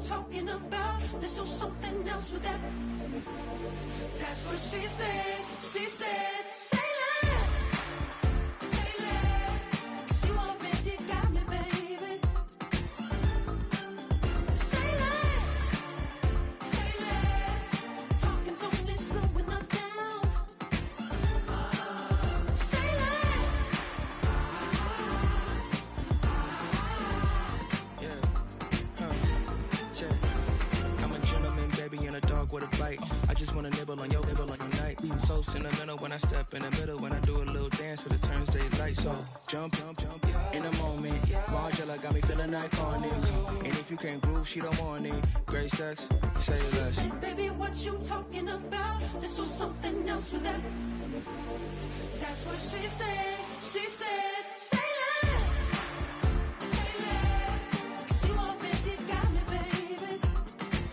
talking about. There's still something else with that. That's what she said. She said, say less. Say less. 'Cause you already got me, baby. Say less. Say less. Talking's only slowing us down. Say less. I'm a gentleman, baby, and a dog with a bite. I just wanna nibble on your night. So sentimental when I step in the middle. When I do a little dance, so it turns daylight. So jump, in a moment. Margella got me feeling iconic. And if you can't groove, she don't want it. Great sex, say less. She said, baby, what you talking about? There's still something else with that. That's what she said. She said, say less. Say less. 'Cause you already got me, baby.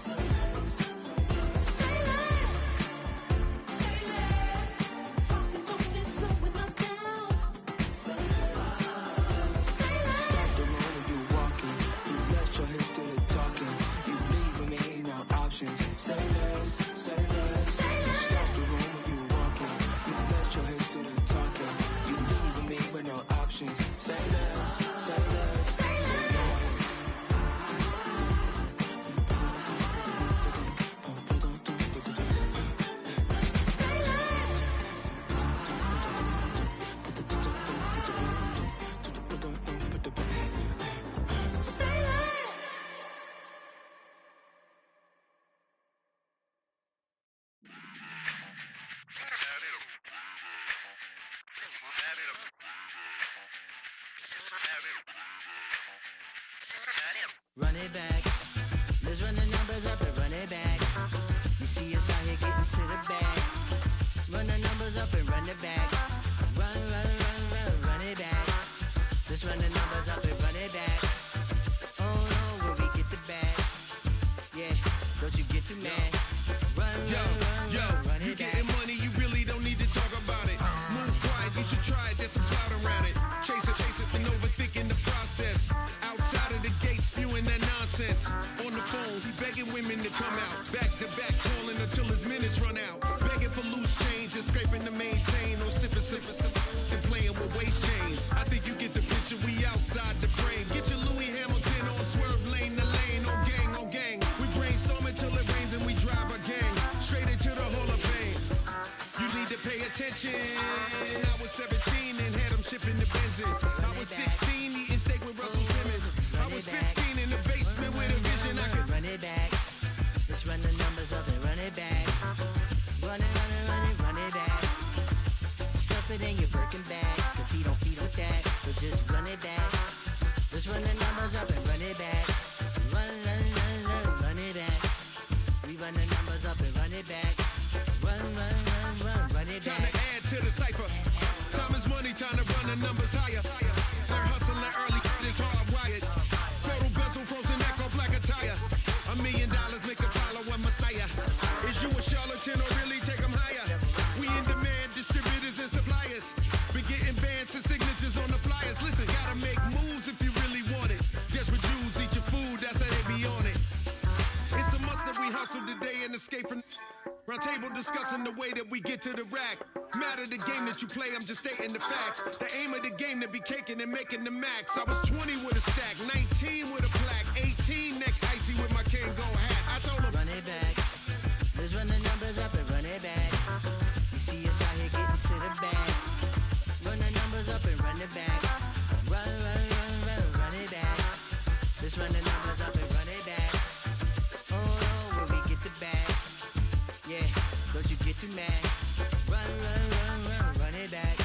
Say less. Say less. Talking's only slowing us down. Say less. Say less. Stop the road when you walking. You rest your hips to the talking. You leaving me no options. Say less, say less. Say less. Stop the road when you walking. You rest your hips to the talking. You leaving me with no options. Say less, say less. Say less. Say less. Say less. Run it back. Let's run the numbers up and run it back. You see us out here getting to the bag. Run the numbers up and run it back. Run, run, run, run, run it back. Let's run the numbers up and run it back. Oh no, when we get the bag. Yeah, don't you get too mad. Run, run You it back. getting money, you really don't need to talk about it. Move quiet, you should try it, there's some clout around it. Chase it, and overthinking the process. Outside of the gates, spewing that nonsense. On the phone, he begging women to come out. Back to back, calling until his minutes run out. Begging for loose change, just scraping to maintain. Or sipping, and playing with waist chains. I think you get the picture, we outside the frame. Get your Louis Hamilton on swerve lane to lane. On gang. We brainstorm until it rains and we drive a gang. Straight into the Hall of Fame. You need to pay attention. I was 17 and had them shipping the Benzin. I was 16 eating steak with Russell Simmons. I was 15 in the basement with a vision. I could Run it back. Let's run the numbers up and run it back. Run it, run it, run it, run it back. Stuff it in your Birkin bag, 'cause he don't feed with that. So just run it back. Let's run the numbers up and run it back. Run, run, run, run, run it back. We run the numbers up and run it back. Run, run, run, run, run it time back. to add to the cipher. Time is money, time to run the numbers higher. They're hustling early, it's hardwired. Photo bezel, frozen neck off like a tire. $1 million make a follow a messiah. Is you a charlatan or really take them higher? We in demand, distributors and suppliers. Be getting bands and signatures on the flyers. Listen, gotta make moves if you really want it. Desperate Jews eat your food, that's how they be on it. It's a must that we hustle today and escape from. Round table discussing the way that we get to the rack. Matter the game that you play, I'm just stating the facts. The aim of the game to be caking and making the max. I was 20 with a stack, 19 with a plaque, 18 neck icy with my Kango hat. I told him, Run it back. Let's run the numbers up and run it back. You see us out here getting to the bag. Run the numbers up and run it back. Run, run, run, run, run it back. Let's run the numbers up and run it back. Oh no, when we get the bag. Yeah, don't you get too mad. Run, run, run, run, run it back.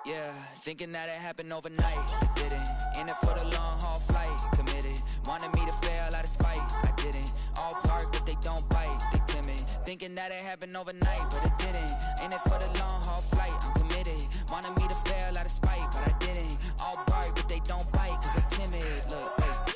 Yeah, thinking that it happened overnight, it didn't. In it for the long haul flight, committed. Wanted me to fail out of spite, I didn't. All bark but they don't bite, they timid. Thinking that it happened overnight, but it didn't. In it for the long haul flight, I'm committed. Wanted me to fail out of spite, but I didn't. All bark but they don't bite, 'cause I'm timid. Look, hey.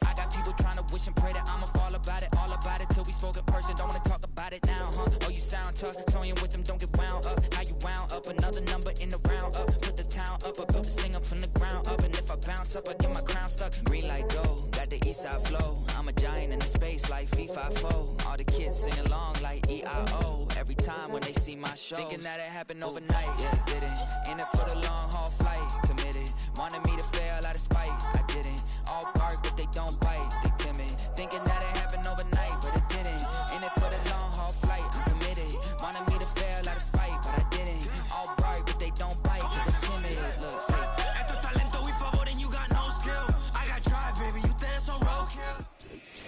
I got people trying to wish and pray that I'ma fall about about it till we spoke in person. Don't wanna talk about it now, huh? Oh, you sound tough. Toying with them, don't get wound up. How you wound up? Another number in the round up. Put the town up. I built this thing up from the ground up. And if I bounce up, I get my crown stuck. Green light go, got the east side flow. I'm a giant in the space like FIFA4. All the kids sing along like EIO. Every time when they see my shows. Thinking that it happened overnight, yeah, it didn't. In it for the long haul flight, committed. Wanted me to fail out of spite, I didn't. All bark, but they don't bite, they timid. Thinking that it happened overnight, but it didn't. In it for the long haul flight, I'm committed. Wanted me to fail out of spite, but I didn't. All bark, but they don't bite, cause I'm timid. Look,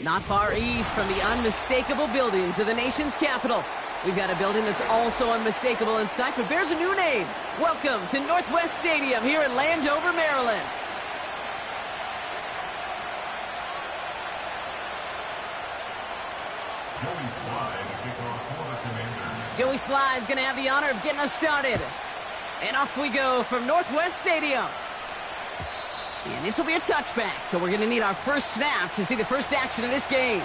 not far east from the unmistakable buildings of the nation's capital. We've got a building that's also unmistakable in sight, but bears a new name. Welcome to Northwest Stadium here in Landover, Maryland. Joey Sly is going to have the honor of getting us started. And off we go from Northwest Stadium. And this will be a touchback, so we're going to need our first snap to see the first action of this game.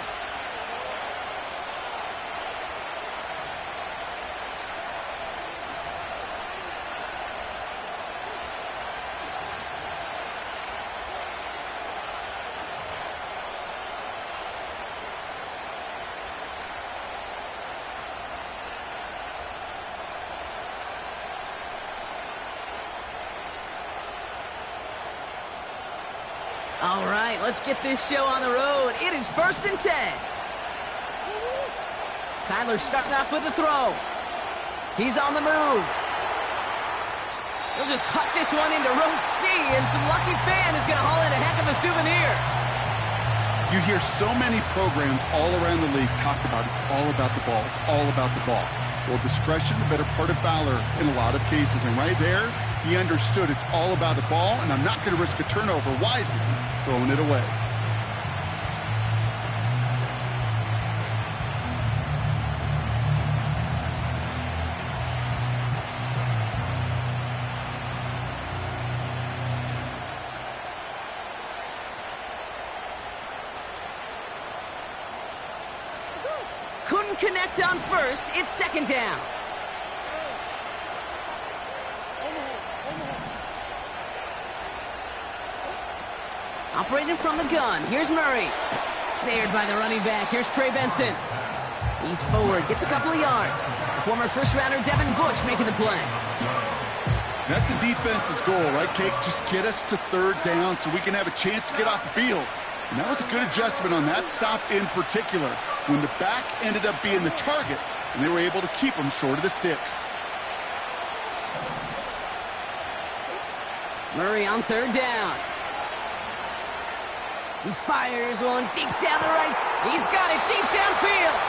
All right, let's get this show on the road. It is 1st and 10. Kyler starting off with the throw. He's on the move. He'll just huck this one into row C, and some lucky fan is going to haul in a heck of a souvenir. You hear so many programs all around the league talk about it's all about the ball. It's all about the ball. Well, discretion, the better part of valor in a lot of cases. And right there, he understood it's all about the ball, and I'm not going to risk a turnover wisely, throwing it away. Couldn't connect on first. It's 2nd down. Operating from the gun. Here's Murray. Snared by the running back. Here's Trey Benson. He's forward. Gets a couple of yards. The former first-rounder Devin Bush making the play. That's a defense's goal, right, Cake? Just get us to 3rd down so we can have a chance to get off the field. And that was a good adjustment on that stop in particular, when the back ended up being the target, and they were able to keep him short of the sticks. Murray on 3rd down. He fires one deep down the right. He's got it deep downfield.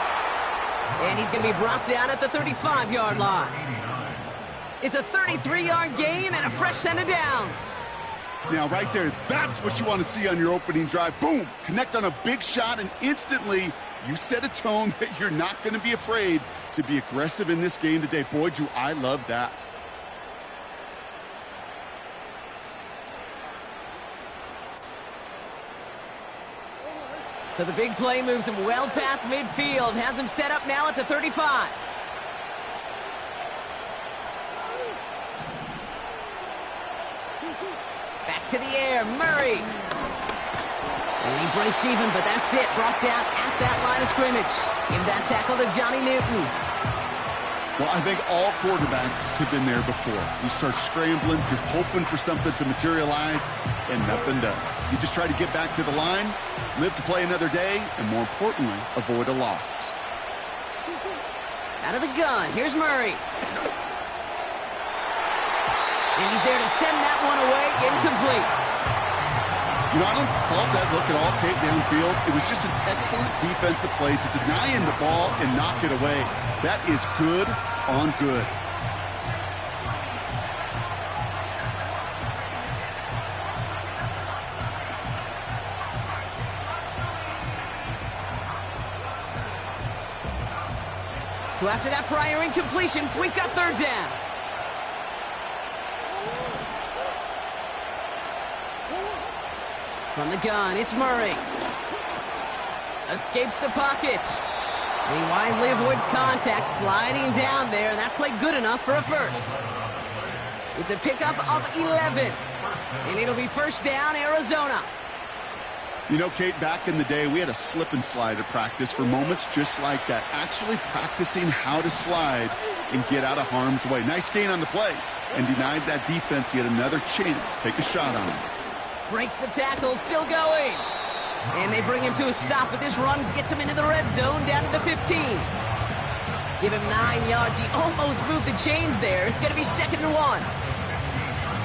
And he's going to be brought down at the 35-yard line. It's a 33-yard gain and a fresh set of downs. Now, right there, that's what you want to see on your opening drive. Boom! Connect on a big shot, and instantly you set a tone that you're not going to be afraid to be aggressive in this game today. Boy, do I love that. So the big play moves him well past midfield, has him set up now at the 35. Back to the air, Murray. And he breaks even, but that's it. Brought down at that line of scrimmage. Give that tackle to Johnny Newton. Well, I think all quarterbacks have been there before. You start scrambling, you're hoping for something to materialize, and nothing does. You just try to get back to the line, live to play another day, and more importantly, avoid a loss. Out of the gun, here's Murray. And he's there to send that one away, incomplete. You know, I don't call that look at all, Kate, downfield. It was just an excellent defensive play to deny him the ball and knock it away. That is good on good. So after that prior incompletion, we've got 3rd down. From the gun, it's Murray. Escapes the pocket. And he wisely avoids contact, sliding down there, and that played good enough for a first. It's a pickup of 11, and it'll be first down, Arizona. You know, Kate, back in the day, we had a slip and slide at practice for moments just like that. Actually practicing how to slide and get out of harm's way. Nice gain on the play, and denied that defense yet another chance to take a shot on him. Breaks the tackle, still going. And they bring him to a stop with this run, gets him into the red zone, down to the 15. Give him 9 yards. He almost moved the chains there. It's going to be 2nd and 1.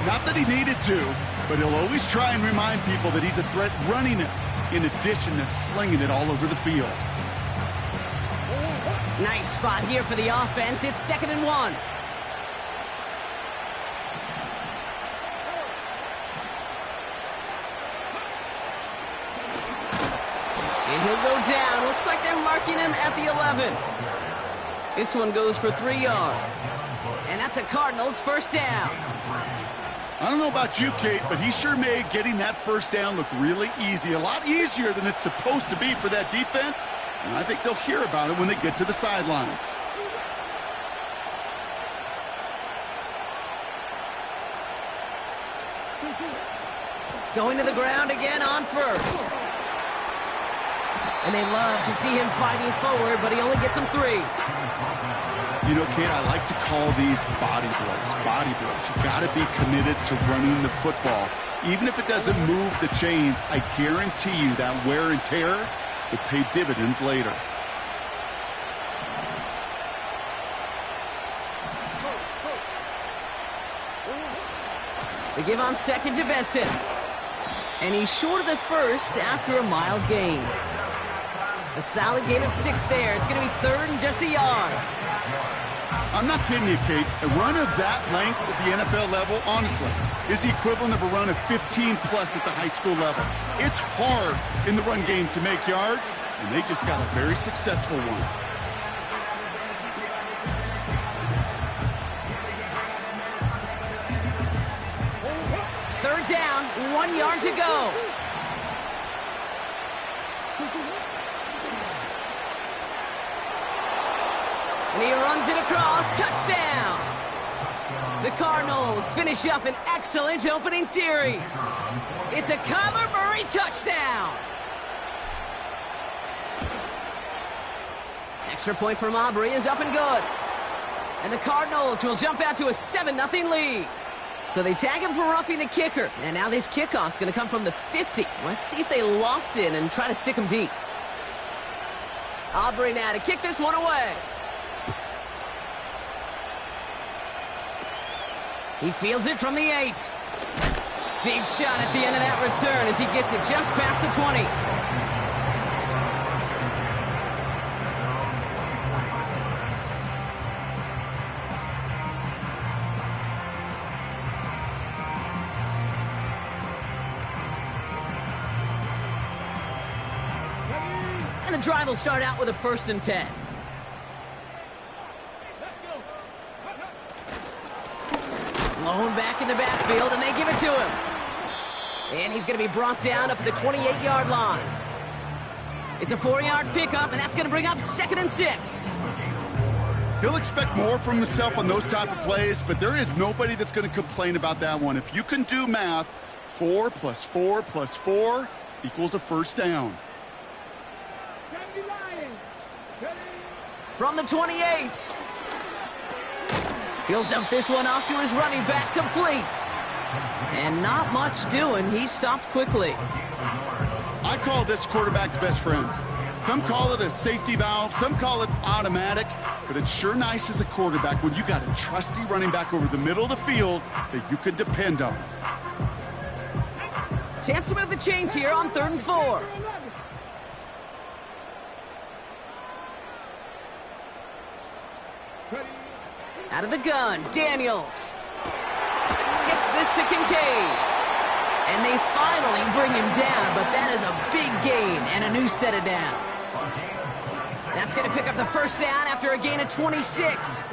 Not that he needed to, but he'll always try and remind people that he's a threat running it, in addition to slinging it all over the field. Nice spot here for the offense. It's 2nd and 1. And he'll go down. Looks like they're marking him at the 11. This one goes for 3 yards. And that's a Cardinals first down. I don't know about you, Kate, but he sure made getting that first down look really easy. A lot easier than it's supposed to be for that defense. And I think they'll hear about it when they get to the sidelines. Going to the ground again on first. And they love to see him fighting forward, but he only gets them 3. You know, Kate, I like to call these body blows. Body blows. You got to be committed to running the football. Even if it doesn't move the chains, I guarantee you that wear and tear will pay dividends later. They give on second to Benson. And he's short of the first after a mile gain. A solid gain of 6 there. It's going to be 3rd and just a yard. I'm not kidding you, Kate. A run of that length at the NFL level, honestly, is the equivalent of a run of 15-plus at the high school level. It's hard in the run game to make yards, and they just got a very successful one. Third down, 1 yard to go. And he runs it across. Touchdown! The Cardinals finish up an excellent opening series. It's a Kyler Murray touchdown. Extra point from Aubrey is up and good. And the Cardinals will jump out to a 7-0 lead. So they tag him for roughing the kicker. And now this kickoff's going to come from the 50. Let's see if they loft in and try to stick him deep. Aubrey now to kick this one away. He fields it from the 8. Big shot at the end of that return as he gets it just past the 20. And the drive will start out with a 1st and 10. Lone back in the backfield, and they give it to him. And he's going to be brought down up at the 28-yard line. It's a 4-yard pickup, and that's going to bring up 2nd and 6. He'll expect more from himself on those type of plays, but there is nobody that's going to complain about that one. If you can do math, 4 plus 4 plus 4 equals a first down. From the 28. He'll dump this one off to his running back, complete. And not much doing. He stopped quickly. I call this quarterback's best friend. Some call it a safety valve, some call it automatic, but it's sure nice as a quarterback when you got a trusty running back over the middle of the field that you can depend on. Chance to move the chains here on 3rd and 4. Out of the gun, Daniels. Gets this to Kincaid. And they finally bring him down, but that is a big gain and a new set of downs. That's going to pick up the first down after a gain of 26.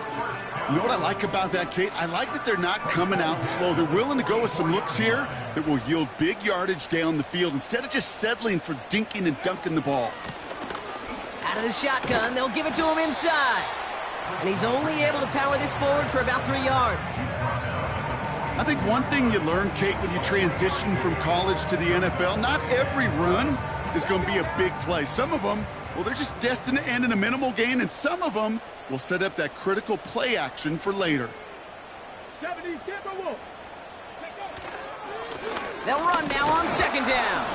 You know what I like about that, Kate? I like that they're not coming out slow. They're willing to go with some looks here that will yield big yardage down the field instead of just settling for dinking and dunking the ball. Out of the shotgun, they'll give it to him inside. And he's only able to power this forward for about 3 yards. I think one thing you learn, Kate, when you transition from college to the NFL, not every run is going to be a big play. Some of them, well, they're just destined to end in a minimal gain, and some of them will set up that critical play action for later. They'll run now on second down.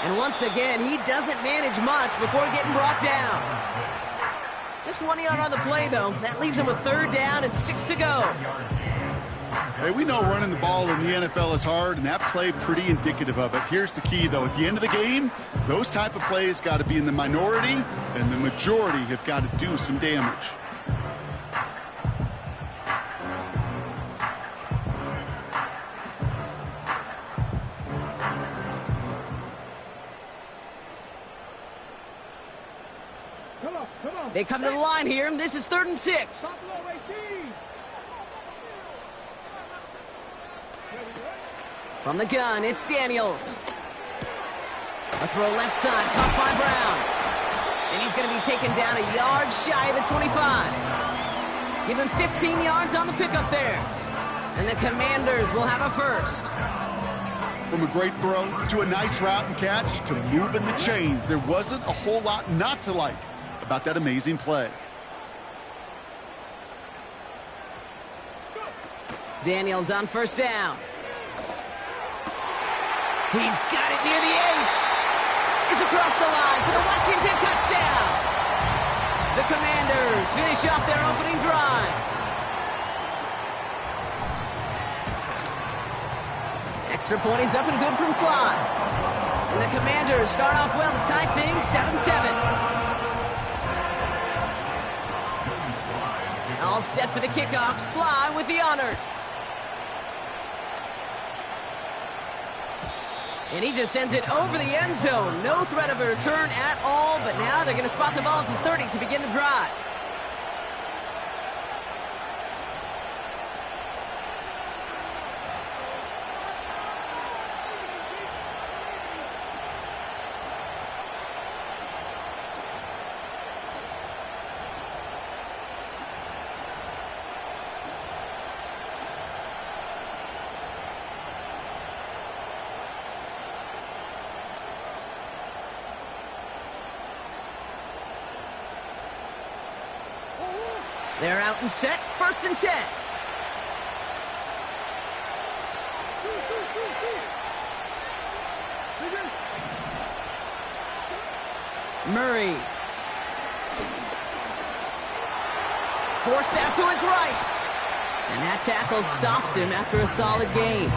And once again, he doesn't manage much before getting brought down. Just 1 yard on the play, though. That leaves him with 3rd down and 6 to go. Hey, we know running the ball in the NFL is hard, and that play pretty indicative of it. Here's the key, though. At the end of the game, those type of plays got to be in the minority, and the majority have got to do some damage. They come to the line here. This is 3rd and 6. From the gun, it's Daniels. A throw left side, caught by Brown. And he's going to be taken down a yard shy of the 25. Give him 15 yards on the pickup there. And the Commanders will have a first. From a great throw to a nice route and catch to moving the chains, there wasn't a whole lot not to like about that amazing play. Daniels on 1st down. He's got it near the 8. He's across the line for the Washington touchdown. The Commanders finish off their opening drive. Extra point is up and good from Sly. And the Commanders start off well to tie things 7-7. All set for the kickoff. Sly with the honors. And he just sends it over the end zone. No threat of a return at all, but now they're going to spot the ball at the 30 to begin the drive. They're out and set, 1st and 10. Murray. Forced out to his right. And that tackle stops him after a solid gain.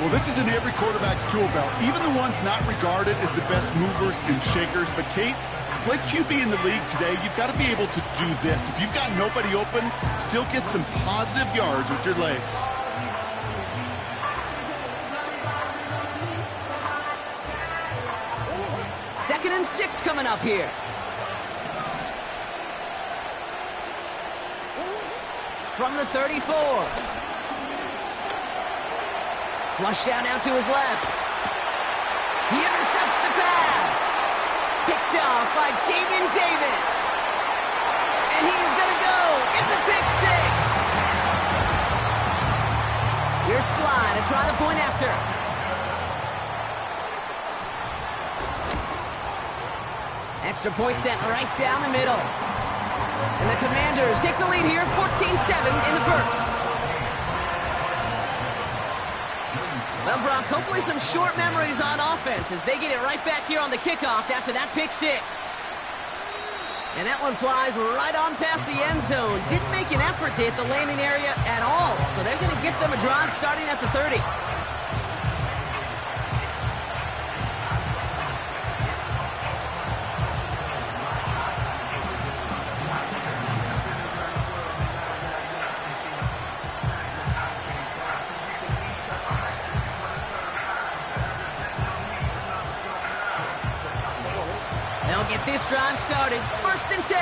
Well, this is in every quarterback's tool belt, even the ones not regarded as the best movers and shakers. But, Kate, to play QB in the league today, you've got to be able to do this. If you've got nobody open, still get some positive yards with your legs. Second and 6 coming up here. From the 34. Flushed out now to his left. He intercepts the pass. Picked off by Jamin Davis. And he's going to go. It's a pick 6. Here's Sly to try the point after. Extra point sent right down the middle. And the Commanders take the lead here, 14-7 in the first. Well, Brock, hopefully some short memories on offense as they get it right back here on the kickoff after that pick 6. And that one flies right on past the end zone. Didn't make an effort to hit the landing area at all, so they're going to give them a drive starting at the 30. They'll get this drive started. 1st and 10.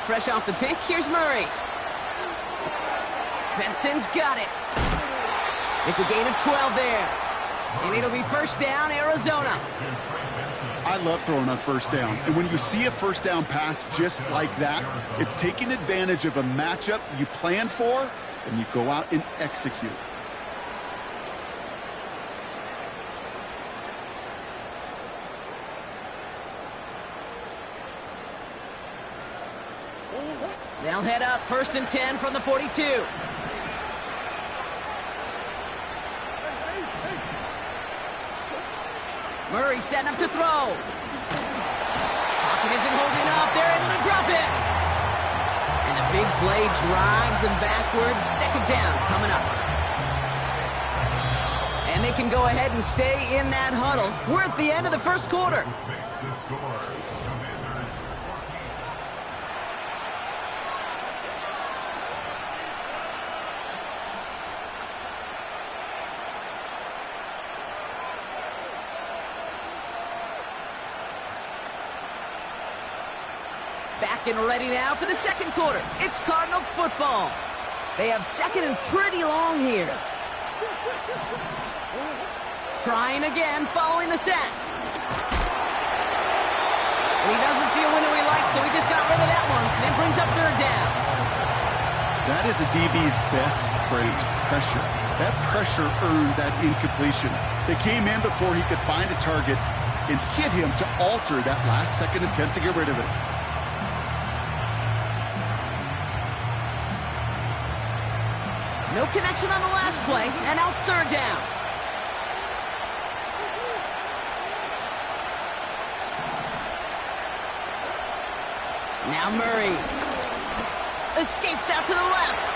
fresh off the pick. Here's Murray. Benson's got it. It's a gain of 12 there. And it'll be first down, Arizona. I love throwing on first down. And when you see a first down pass just like that, it's taking advantage of a matchup you plan for, and you go out and execute. They'll head up, 1st and 10 from the 42. Murray setting up to throw. Pocket isn't holding up. They're able to drop it. And the big play drives them backwards. 2nd down coming up. And they can go ahead and stay in that huddle. We're at the end of the first quarter. Back and ready now for the second quarter. It's Cardinals football. They have 2nd and pretty long here. Trying again, following the set. And he doesn't see a window he likes, so he just got rid of that one. Then brings up 3rd down. That is a DB's best friend, pressure. That pressure earned that incompletion. They came in before he could find a target and hit him to alter that last second attempt to get rid of it. No connection on the last play, and now it's 3rd down. Now Murray escapes out to the left.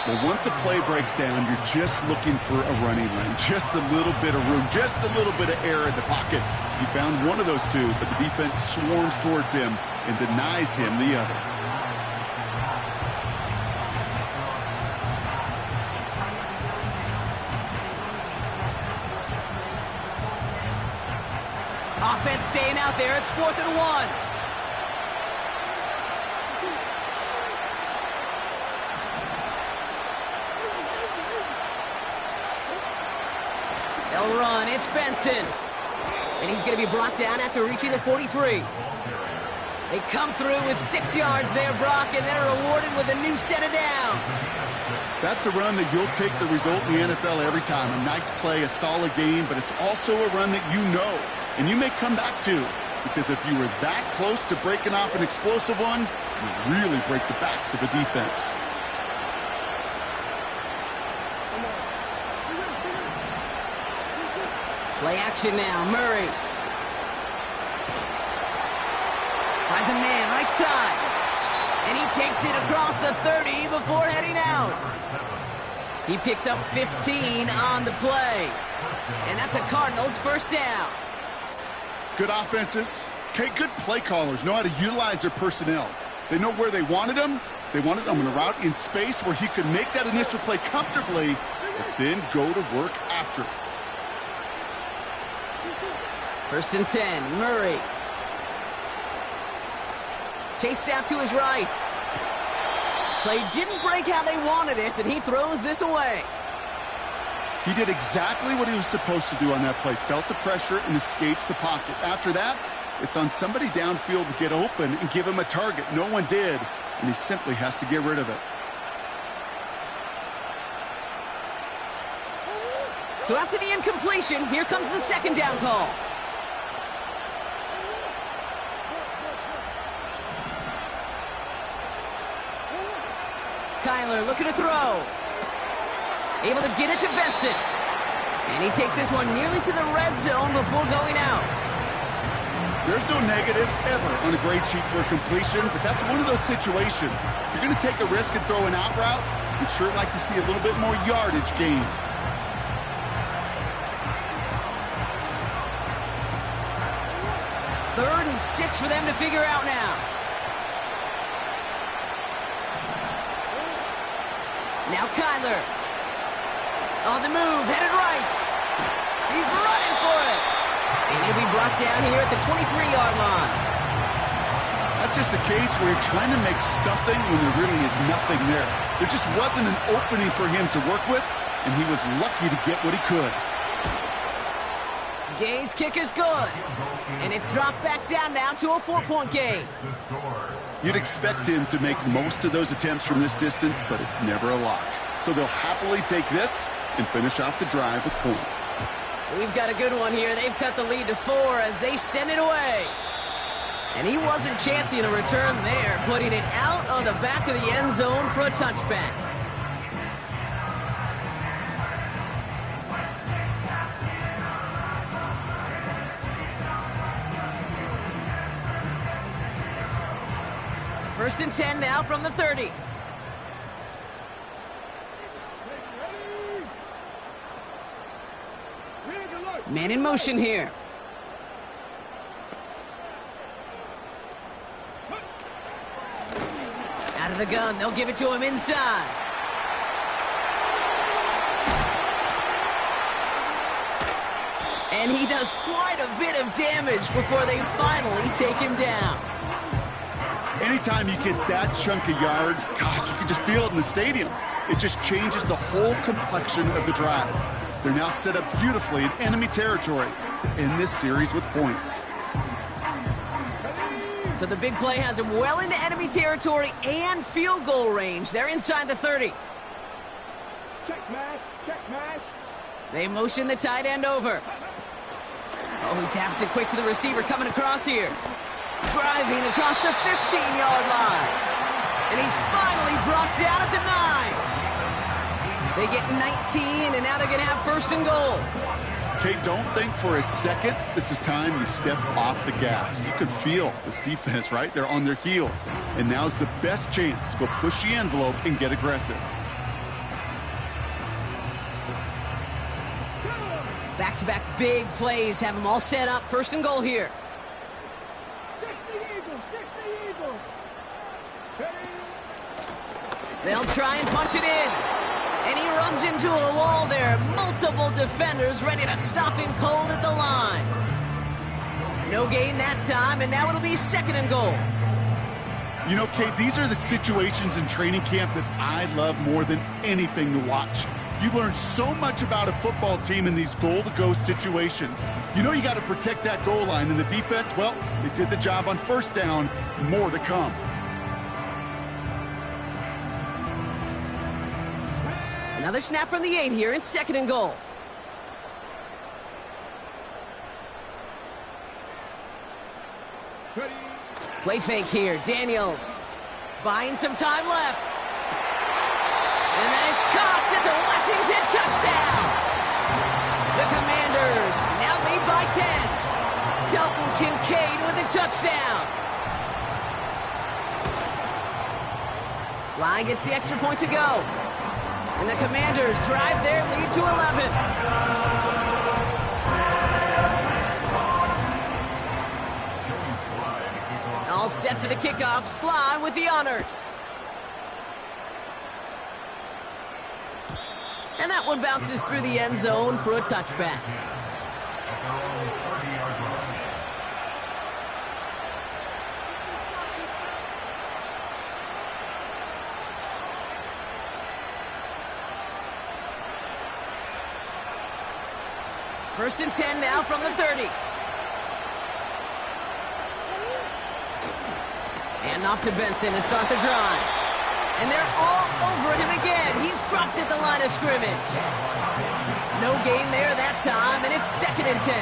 Well, once a play breaks down, you're just looking for a running lane. Just a little bit of room, just a little bit of air in the pocket. He found one of those two, but the defense swarms towards him and denies him the other. Offense staying out there. It's 4th and 1. They'll run. It's Benson. And he's going to be brought down after reaching the 43. They come through with 6 yards there, Brock, and they're rewarded with a new set of downs. That's a run that you'll take the result in the NFL every time. A nice play, a solid game, but it's also a run that you know and you may come back to, because if you were that close to breaking off an explosive one, you really break the backs of a defense. Play action now, Murray. Finds a man right side. And he takes it across the 30 before heading out. He picks up 15 on the play. And that's a Cardinals 1st down. Good offenses. Okay, good play callers know how to utilize their personnel. They know where they wanted them. They wanted them in a route in space where he could make that initial play comfortably, but then go to work after. 1st and 10, Murray. Chased out to his right. Play didn't break how they wanted it, and he throws this away. He did exactly what he was supposed to do on that play. Felt the pressure and escapes the pocket. After that, it's on somebody downfield to get open and give him a target. No one did, and he simply has to get rid of it. So after the incompletion, here comes the 2nd down call. Kyler looking to throw. Able to get it to Benson. And he takes this one nearly to the red zone before going out. There's no negatives ever on a grade sheet for a completion, but that's one of those situations. If you're going to take a risk and throw an out route, we'd sure like to see a little bit more yardage gained. Third and 6 for them to figure out now. Now Kyler. On the move, headed right. He's running for it. And he'll be brought down here at the 23-yard line. A That's just a case where you're trying to make something when there really is nothing there. There just wasn't an opening for him to work with, and he was lucky to get what he could. Gay's kick is good. And it's dropped back down now to a 4-point game. You'd expect him to make most of those attempts from this distance, but it's never a lock. So they'll happily take this and finish off the drive with points. We've got a good one here. They've cut the lead to 4 as they send it away. And he wasn't chancing a return there, putting it out on the back of the end zone for a touchback. First and 10 now from the 30. Man in motion here. Out of the gun, they'll give it to him inside. And he does quite a bit of damage before they finally take him down. Anytime you get that chunk of yards, gosh, you can just feel it in the stadium. It just changes the whole complexion of the drive. They're now set up beautifully in enemy territory to end this series with points. So the big play has him well into enemy territory and field goal range. They're inside the 30. Check mash. They motion the tight end over. Oh, he taps it quick to the receiver coming across here. Driving across the 15-yard line. And he's finally brought down at the 9. They get 19, and now they're going to have first and goal. Kate, don't think for a second this is time you step off the gas. You can feel this defense, right? They're on their heels. And now's the best chance to go push the envelope and get aggressive. Back-to-back big plays have them all set up. First and goal here. They'll try and punch it in. And he runs into a wall there. Multiple defenders ready to stop him cold at the line. No gain that time, and now it'll be second and goal. You know, Kate, these are the situations in training camp that I love more than anything to watch. You learn so much about a football team in these goal-to-go situations. You know you got to protect that goal line, and the defense, well, they did the job on first down. More to come. Another snap from the 8 here in second and goal. Play fake here. Daniels buying some time left. And that is caught at the Washington touchdown. The Commanders now lead by 10. Dalton Kincaid with the touchdown. Sly gets the extra point to go. And the Commanders drive their lead to 11. All set for the kickoff. Sly with the honors. And that one bounces through the end zone for a touchback. First and 10 now from the 30. And off to Benson to start the drive. And they're all over him again. He's dropped at the line of scrimmage. No gain there that time, and it's second and 10.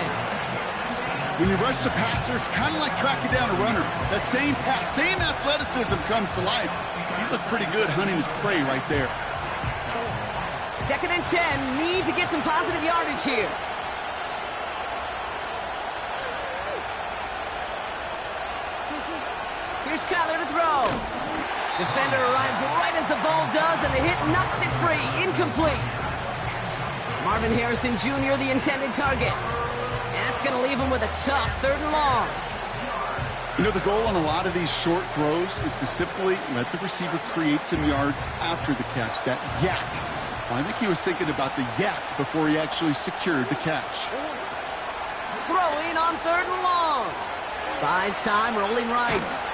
When you rush the passer, it's kind of like tracking down a runner. That same pass, same athleticism comes to life. He looked pretty good hunting his prey right there. Second and 10, need to get some positive yardage here. Here's Kyler to throw. Defender arrives right as the ball does, and the hit knocks it free. Incomplete. Marvin Harrison Jr., the intended target. And that's going to leave him with a tough third and long. You know, the goal on a lot of these short throws is to simply let the receiver create some yards after the catch, that yak. Well, I think he was thinking about the yak before he actually secured the catch. Throwing on third and long. Buys time, rolling right.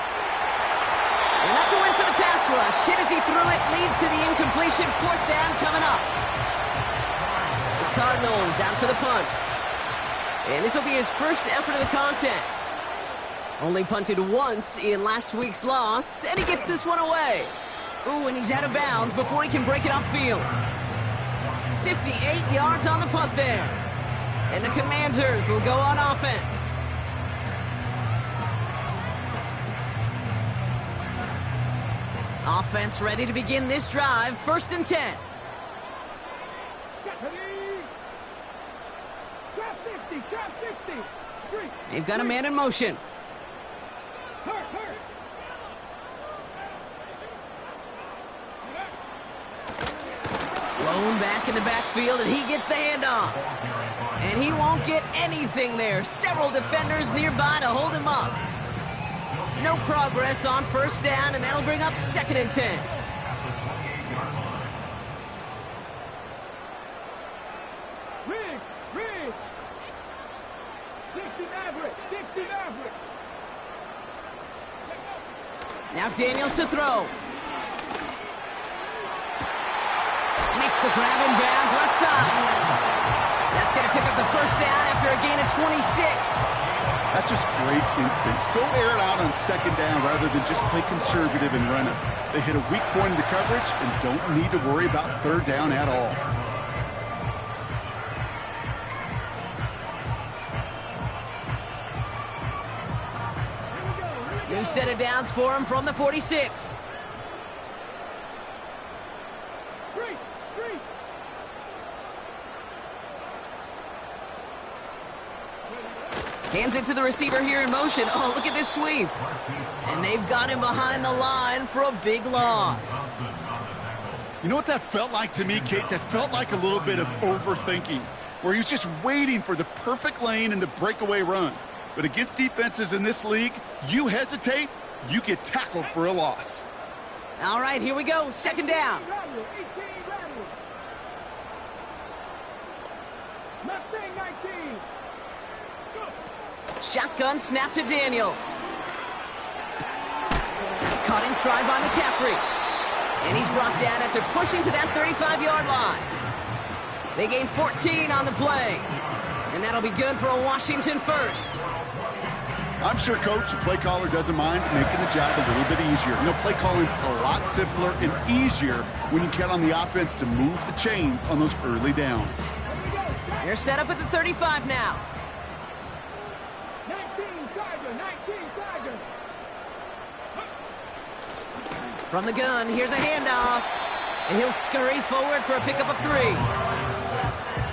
And that's a win for the pass rush. Hit as he threw it, leads to the incompletion. 4th down coming up. The Cardinals out for the punt. And this will be his first effort of the contest. Only punted once in last week's loss, and he gets this one away. Ooh, and he's out of bounds before he can break it upfield. 58 yards on the punt there. And the Commanders will go on offense. Offense ready to begin this drive. 1st and 10. They've got a man in motion. Blown back in the backfield, and he gets the handoff. And he won't get anything there. Several defenders nearby to hold him up. No progress on 1st down, and that'll bring up 2nd and 10. Riggs! 60 Maverick! Now Daniels to throw. Makes the grab in bounds, left side. That's going to pick up the 1st down after a gain of 26. That's just great instincts. Go air it out on 2nd down rather than just play conservative and run it. They hit a weak point in the coverage and don't need to worry about 3rd down at all. New set of downs for him from the 46. Hands it to the receiver here in motion. Oh, look at this sweep. And they've got him behind the line for a big loss. You know what that felt like to me, Kate? That felt like a little bit of overthinking, where he was just waiting for the perfect lane and the breakaway run. But against defenses in this league, you hesitate, you get tackled for a loss. All right, here we go. 2nd down. Shotgun snap to Daniels. That's caught in stride by McCaffrey. And he's brought down after pushing to that 35-yard line. They gain 14 on the play. And that'll be good for a Washington 1st. I'm sure Coach, the play caller, doesn't mind making the job a little bit easier. You know, play calling's a lot simpler and easier when you count on the offense to move the chains on those early downs. They're set up at the 35 now. 19 Tiger. From the gun, here's a handoff. And he'll scurry forward for a pickup of 3.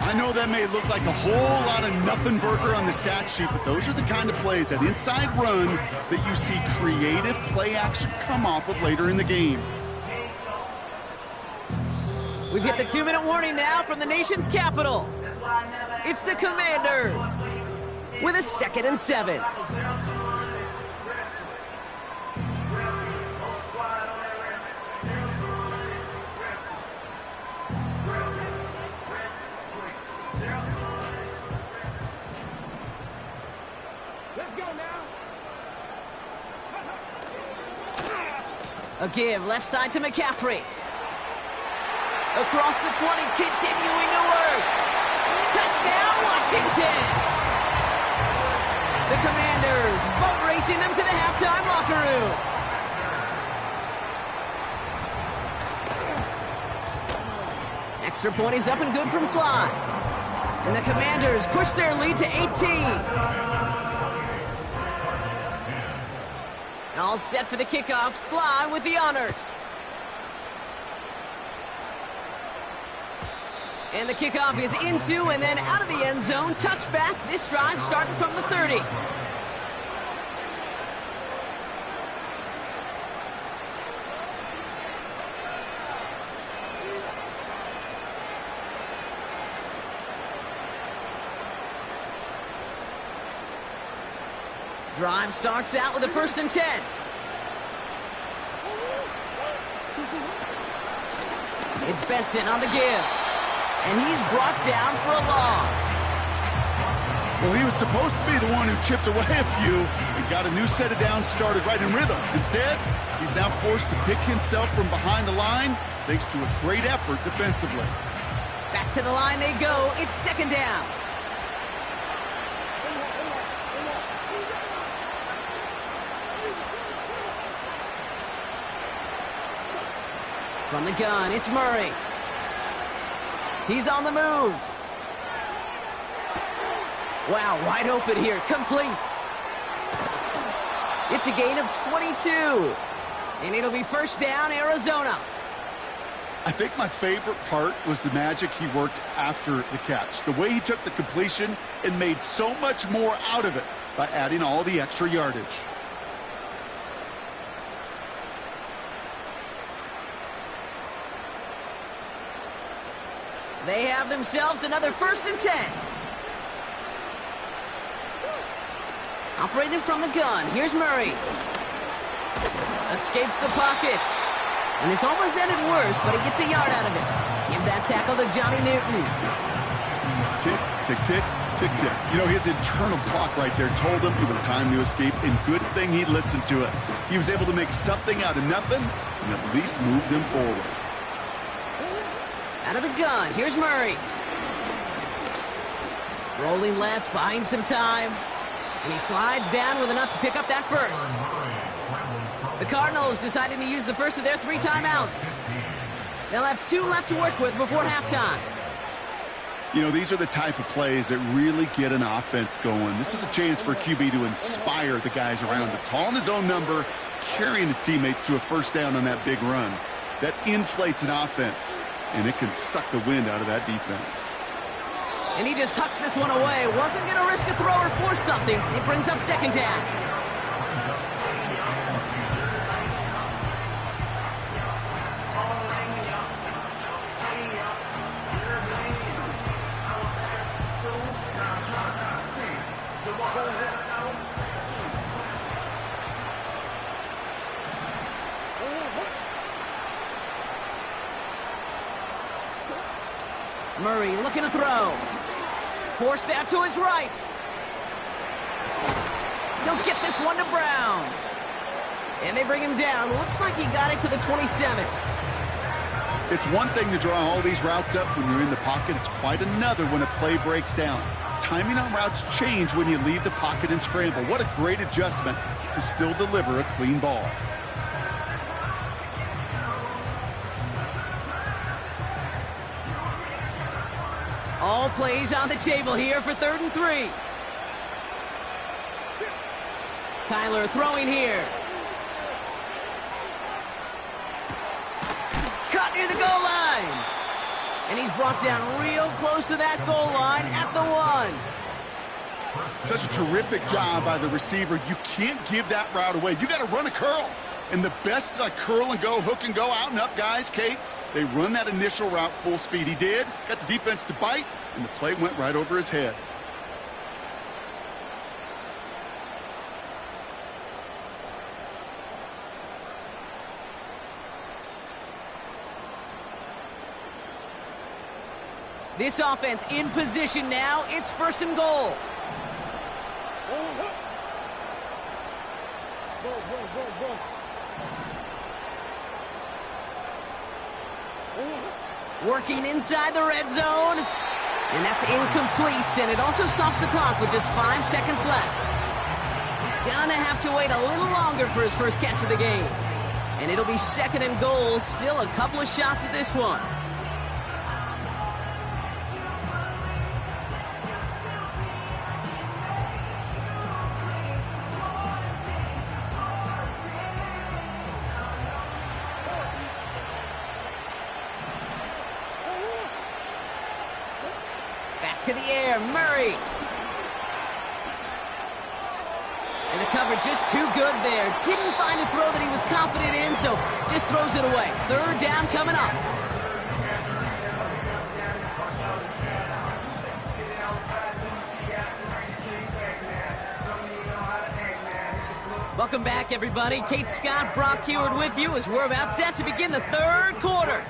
I know that may look like a whole lot of nothing burger on the stat sheet, but those are the kind of plays, that inside run, that you see creative play action come off of later in the game. We've hit the 2-minute warning now from the nation's capital. It's the Commanders with a 2nd and 7. A give, left side to McCaffrey. Across the 20, continuing to work. Touchdown, Washington! The Commanders boat racing them to the halftime locker room. Extra point is up and good from Sly. And the Commanders push their lead to 18. All set for the kickoff. Sly with the honors. And the kickoff is into and then out of the end zone. Touchback. This drive starting from the 30. Drive starts out with a 1st and 10. It's Benson on the give. And he's brought down for a loss. Well, he was supposed to be the one who chipped away a few and got a new set of downs started right in rhythm. Instead, he's now forced to pick himself from behind the line thanks to a great effort defensively. Back to the line they go. It's second down. From the gun, it's Murray. He's on the move. Wow, wide open here. Complete. It's a gain of 22. And it'll be first down, Arizona. I think my favorite part was the magic he worked after the catch. The way he took the completion and made so much more out of it by adding all the extra yardage. They have themselves another 1st and 10. Operating from the gun, here's Murray. Escapes the pocket. And this almost ended worse, but he gets a yard out of this. Give that tackle to Johnny Newton. Tick, tick, tick, tick, tick. You know, his internal clock right there told him it was time to escape, and good thing he listened to it. He was able to make something out of nothing and at least move them forward. Out of the gun, here's Murray. Rolling left, buying some time. And he slides down with enough to pick up that first. The Cardinals decided to use the first of their 3 timeouts. They'll have 2 left to work with before halftime. You know, these are the type of plays that really get an offense going. This is a chance for QB to inspire the guys around him. Calling his own number, carrying his teammates to a first down on that big run. That inflates an offense, and it can suck the wind out of that defense. And he just hucks this one away. Wasn't going to risk a throw or force something. It brings up second down. Murray looking to throw. Forced out to his right. He'll get this one to Brown. And they bring him down. Looks like he got it to the 27. It's one thing to draw all these routes up when you're in the pocket. It's quite another when a play breaks down. Timing on routes change when you leave the pocket and scramble. What a great adjustment to still deliver a clean ball. All plays on the table here for 3rd and 3. Kyler throwing here. Caught near the goal line. And he's brought down real close to that goal line at the 1. Such a terrific job by the receiver. You can't give that route away. You got to run a curl. And the best like curl and go, hook and go, out and up guys, Kate, they run that initial route full speed. He did. Got the defense to bite, and the play went right over his head. This offense in position now. It's 1st and goal. Working inside the red zone. And that's incomplete. And it also stops the clock with just 5 seconds left. Gonna have to wait a little longer for his first catch of the game. And it'll be 2nd and goal. Still a couple of shots at this one. To the air, Murray. And the coverage just too good there. Didn't find a throw that he was confident in, so just throws it away. 3rd down coming up. Welcome back, everybody. Kate Scott, Brock Huard with you as we're about set to begin the 3rd quarter.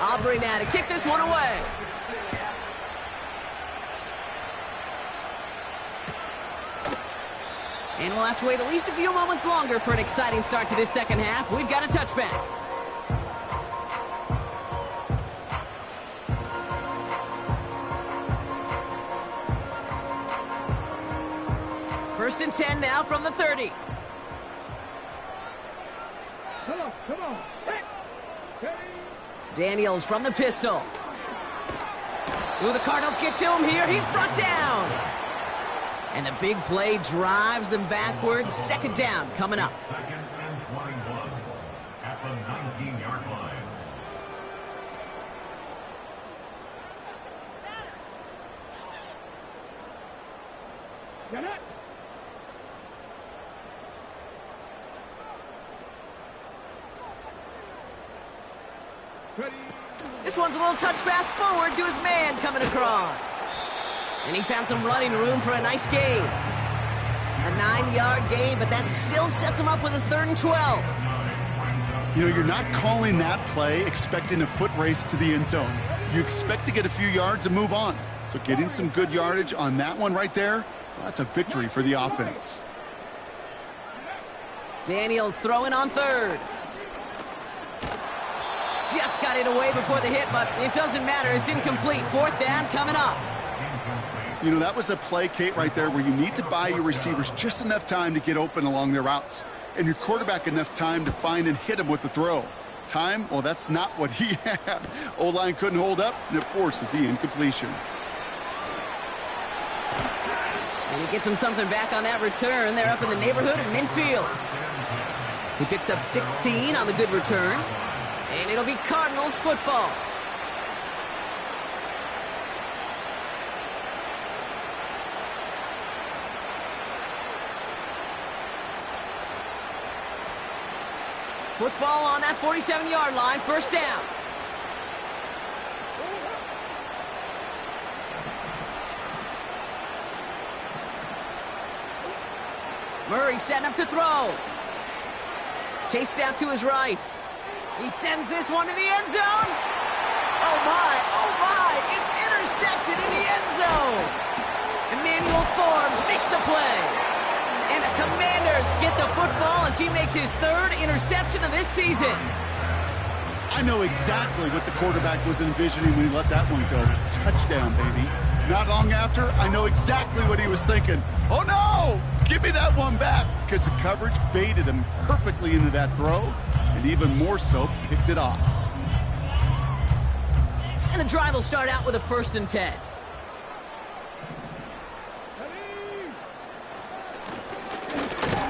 Aubrey now to kick this one away. And we'll have to wait at least a few moments longer for an exciting start to this second half. We've got a touchback. First and 10 now from the 30. Come on. Hey. Daniels from the pistol. Ooh, the Cardinals get to him here. He's brought down. And the big play drives them backwards. Second down coming up. Second and 21 at the 19-yard line. Get it. Ready. This one's a little touch pass forward to his man coming across. And he found some running room for a nice gain. A 9-yard gain, but that still sets him up with a 3rd and 12. You know, you're not calling that play expecting a foot race to the end zone. You expect to get a few yards and move on. So getting some good yardage on that one right there, well, that's a victory for the offense. Daniels throwing on 3rd. Just got it away before the hit, but it doesn't matter. It's incomplete. 4th down coming up. You know, that was a play, Kate, right there where you need to buy your receivers just enough time to get open along their routes. And your quarterback enough time to find and hit him with the throw. Time? Well, that's not what he had. O-line couldn't hold up, and it forces the incompletion. And he gets him something back on that return. They're up in the neighborhood of midfield. He picks up 16 on the good return. And it'll be Cardinals football. Football on that 47-yard line, first down. Murray setting up to throw. Chased out to his right. He sends this one to the end zone. Oh my, it's intercepted in the end zone. Emmanuel Forbes makes the play. And the Commanders get the football as he makes his 3rd interception of this season. I know exactly what the quarterback was envisioning when he let that one go. Touchdown, baby. Not long after, I know exactly what he was thinking. Oh no! Give me that one back! Because the coverage baited him perfectly into that throw, and even more so, picked it off. And the drive will start out with a 1st and 10.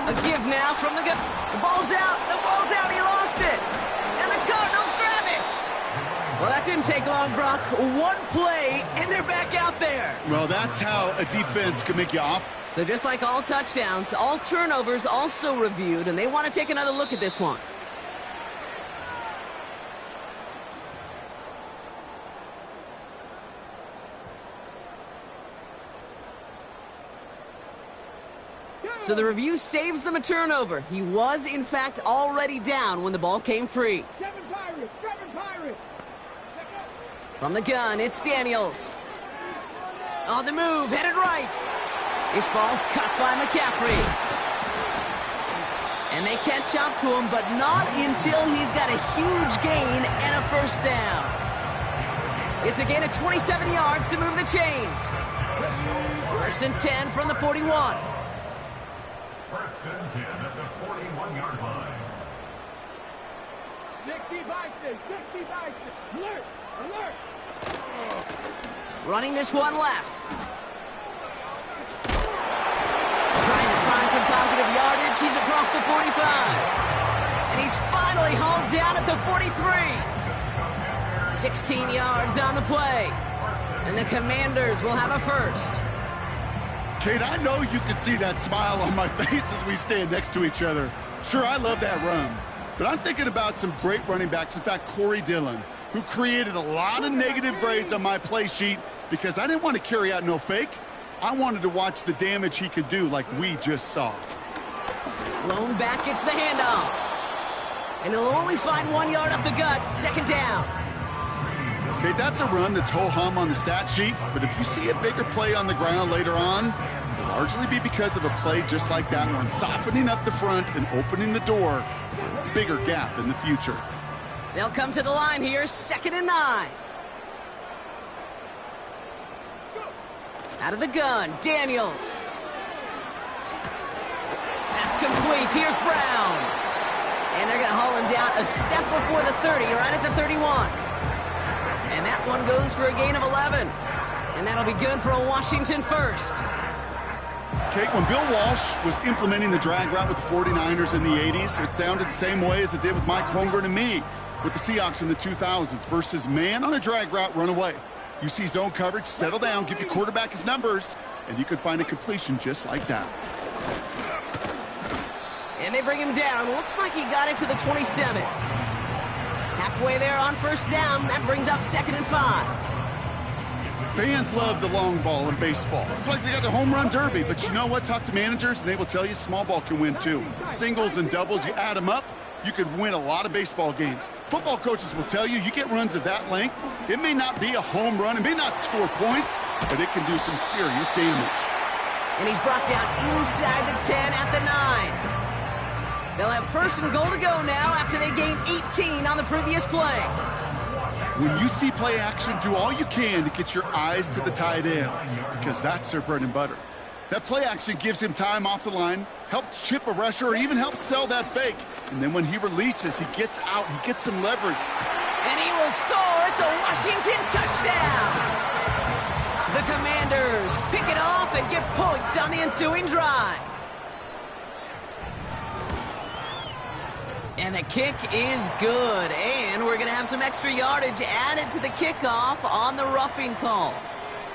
A give now from the gun. The ball's out, he lost it. And the Cardinals grab it. Well, that didn't take long, Brock. One play, and they're back out there. Well, that's how a defense can make you off. So just like all touchdowns, all turnovers also reviewed, and they want to take another look at this one. So the review saves them a turnover. He was, in fact, already down when the ball came free. Kevin Pirates. From the gun, it's Daniels. On the move, headed right. This ball's cut by McCaffrey. And they catch up to him, but not until he's got a huge gain and a 1st down. It's a gain of 27 yards to move the chains. 1st and 10 from the 41. 1st and 10 at the 41-yard line. 60 by 6. Alert. Running this one left. Trying to find some positive yardage. He's across the 45. And he's finally hauled down at the 43. 16 yards on the play. And the Commanders will have a 1st. Kate, I know you can see that smile on my face as we stand next to each other. Sure, I love that run. But I'm thinking about some great running backs. In fact, Corey Dillon, who created a lot of negative grades on my play sheet because I didn't want to carry out no fake. I wanted to watch the damage he could do like we just saw. Lone back gets the handoff. And he'll only find 1 yard up the gut. 2nd down. Okay, that's a run that's ho-hum on the stat sheet, but if you see a bigger play on the ground later on, a lot largely be because of a play just like that one, softening up the front and opening the door for a bigger gap in the future. They'll come to the line here, 2nd and 9. Out of the gun, Daniels. That's complete. Here's Brown. And they're going to haul him down a step before the 30, right at the 31. And that one goes for a gain of 11. And that'll be good for a Washington first. Kate, when Bill Walsh was implementing the drag route with the 49ers in the 80s, it sounded the same way as it did with Mike Holmgren and me with the Seahawks in the 2000s versus man on a drag route, run away. You see zone coverage, settle down, give your quarterback his numbers, and you could find a completion just like that. And they bring him down. Looks like he got it to the 27. Halfway there on first down. That brings up 2nd and 5. Fans love the long ball in baseball. It's like they got the home run derby, but you know what? Talk to managers, and they will tell you small ball can win too. Singles and doubles, you add them up, you could win a lot of baseball games. Football coaches will tell you get runs of that length. It may not be a home run, it may not score points, but it can do some serious damage. And he's brought down inside the 10 at the 9. They'll have 1st and goal to go now after they gained 18 on the previous play. When you see play action, do all you can to get your eyes to the tight end, because that's their bread and butter. That play action gives him time off the line, helps chip a rusher, or even helps sell that fake. And then when he releases, he gets out, he gets some leverage. And he will score. It's a Washington touchdown. The Commanders pick it off and get points on the ensuing drive. And the kick is good. And we're going to have some extra yardage added to the kickoff on the roughing call.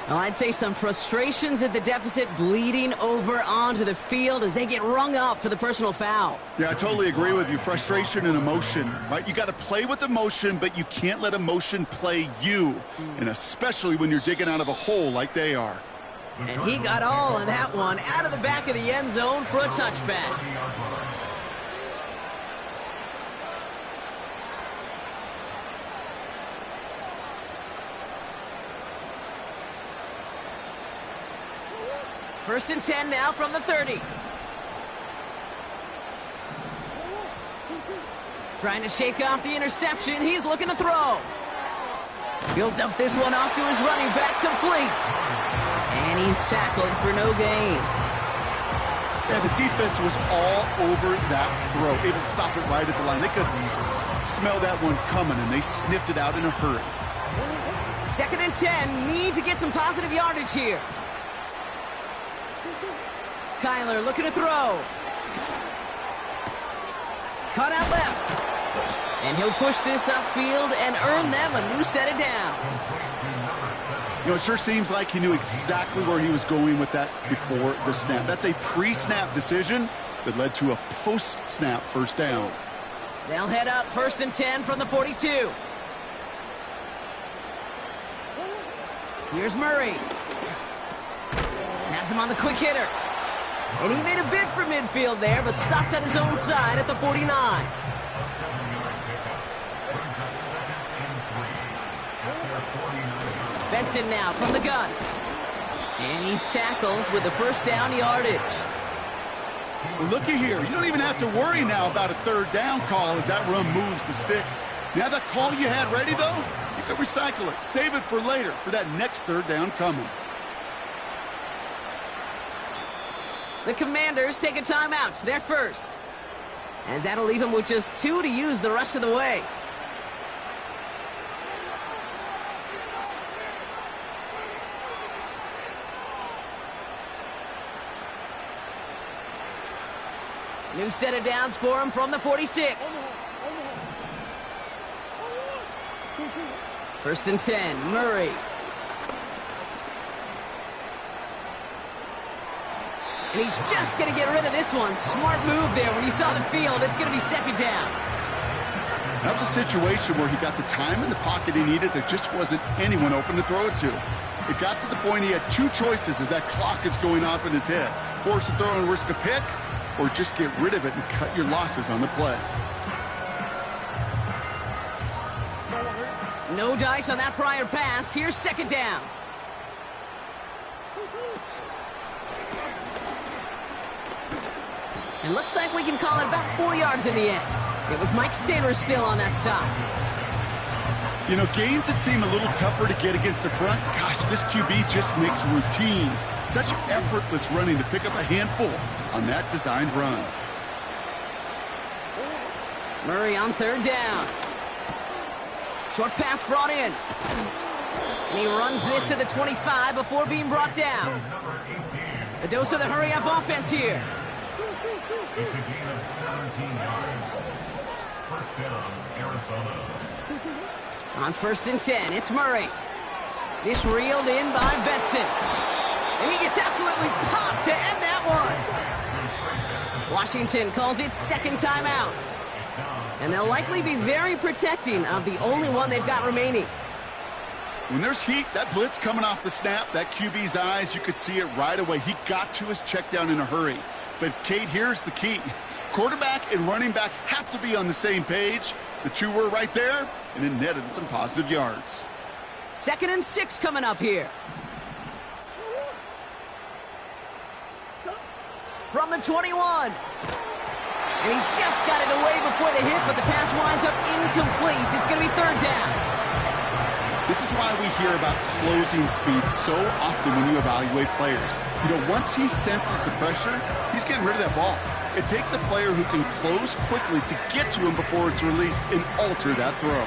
Well, I'd say some frustrations at the deficit bleeding over onto the field as they get rung up for the personal foul. Yeah, I totally agree with you. Frustration and emotion, right? You got to play with emotion, but you can't let emotion play you. And especially when you're digging out of a hole like they are. And he got all of that one out of the back of the end zone for a touchback. First and 10 now from the 30. Trying to shake off the interception. He's looking to throw. He'll dump this one off to his running back, complete. And he's tackled for no gain. Yeah, the defense was all over that throw, able to stop it right at the line. They could smell that one coming, and they sniffed it out in a hurry. 2nd and 10. Need to get some positive yardage here. Kyler looking to throw. Cut out left. And he'll push this upfield and earn them a new set of downs. You know, it sure seems like he knew exactly where he was going with that before the snap. That's a pre-snap decision that led to a post-snap first down. They'll head up 1st and 10 from the 42. Here's Murray. Has him on the quick hitter. And he made a bid for midfield there, but stopped on his own side at the 49. Benson now from the gun. And he's tackled with the first down yardage. Well, looky here. You don't even have to worry now about a 3rd down call as that run moves the sticks. Now that call you had ready, though, you can recycle it. Save it for later for that next 3rd down coming. The Commanders take a timeout. They're first. As that'll leave him with just 2 to use the rest of the way. New set of downs for him from the 46. 1st and 10, Murray. And he's just going to get rid of this one. Smart move there when he saw the field. It's going to be 2nd down. That was a situation where he got the time in the pocket he needed. There just wasn't anyone open to throw it to. It got to the point he had 2 choices as that clock is going off in his head. Force a throw and risk a pick, or just get rid of it and cut your losses on the play. No dice on that prior pass. Here's 2nd down. It looks like we can call it about 4 yards in the end. It was Mike Sanders still on that side. You know, gains that seem a little tougher to get against the front. Gosh, this QB just makes routine. Such effortless running to pick up a handful on that designed run. Murray on third down. Short pass brought in. And he runs this to the 25 before being brought down. A dose of the hurry-up offense here. It's a gain of 17 yards. First down, Arizona. On 1st and 10, it's Murray. This reeled in by Benson. And he gets absolutely popped to end that one. Washington calls it second timeout. And they'll likely be very protecting of the only one they've got remaining. When there's heat, that blitz coming off the snap, that QB's eyes, you could see it right away. He got to his check down in a hurry. But, Kate, here's the key. Quarterback and running back have to be on the same page. The two were right there, and it netted some positive yards. 2nd and 6 coming up here. From the 21. And he just got it away before the hit, but the pass winds up incomplete. It's going to be 3rd down. This is why we hear about closing speed so often when you evaluate players. You know, once he senses the pressure, he's getting rid of that ball. It takes a player who can close quickly to get to him before it's released and alter that throw.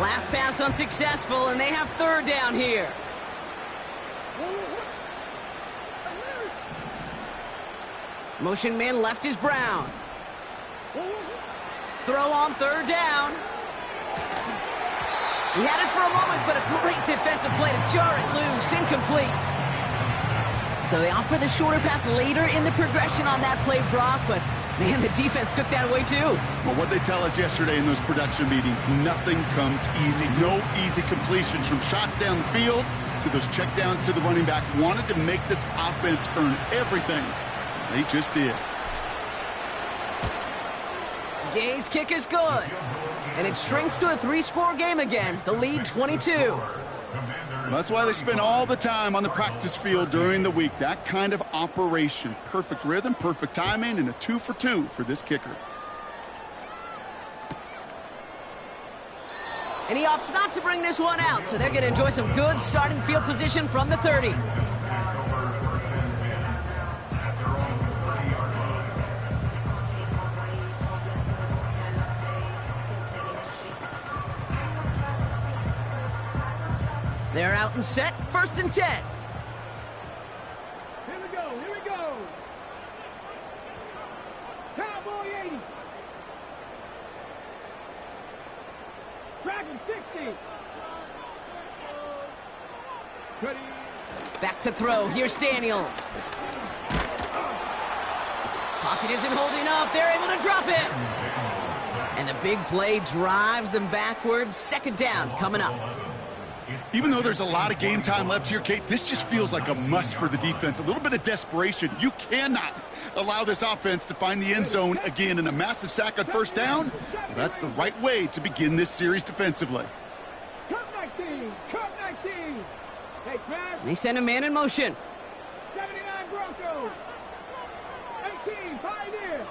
Last pass unsuccessful, and they have 3rd down here. Motion man left is Brown. Throw on 3rd down. He had it for a moment, but a great defensive play to jar it loose. Incomplete. So they opt for the shorter pass later in the progression on that play, Brock, but man, the defense took that away too. Well, what they tell us yesterday in those production meetings, nothing comes easy. No easy completions from shots down the field to those checkdowns to the running back. Wanted to make this offense earn everything. They just did. Gay's kick is good. And it shrinks to a 3-score game again. The lead 22. That's why they spend all the time on the practice field during the week. That kind of operation. Perfect rhythm, perfect timing, and a 2-for-2 for this kicker. And he opts not to bring this one out, so they're going to enjoy some good starting field position from the 30. They're out and set, 1st and 10. Here we go, here we go. Cowboy 80. Dragon 60. Ready. Back to throw, here's Daniels. Pocket isn't holding up, they're able to drop it. And the big play drives them backwards. 2nd down coming up. Even though there's a lot of game time left here, Kate, this just feels like a must for the defense. A little bit of desperation. You cannot allow this offense to find the end zone again, in a massive sack on 1st down. Well, that's the right way to begin this series defensively. Cut 19, cut 19. Hey, Trav. They send a man in motion. 79 Broncos. 18 Pioneer.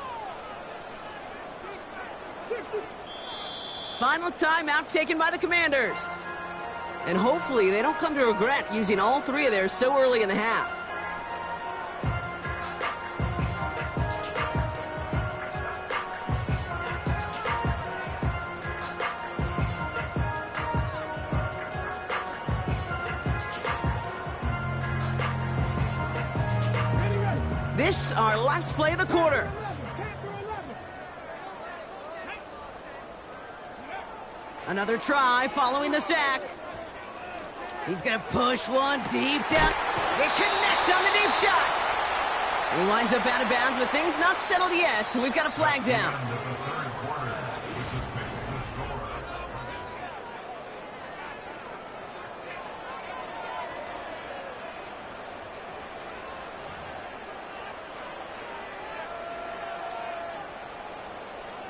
60. Final timeout taken by the Commanders. And hopefully they don't come to regret using all 3 of theirs so early in the half. This, our last play of the quarter. Another try following the sack. He's going to push one deep down. They connect on the deep shot. And he winds up out of bounds, but things not settled yet. We've got a flag down.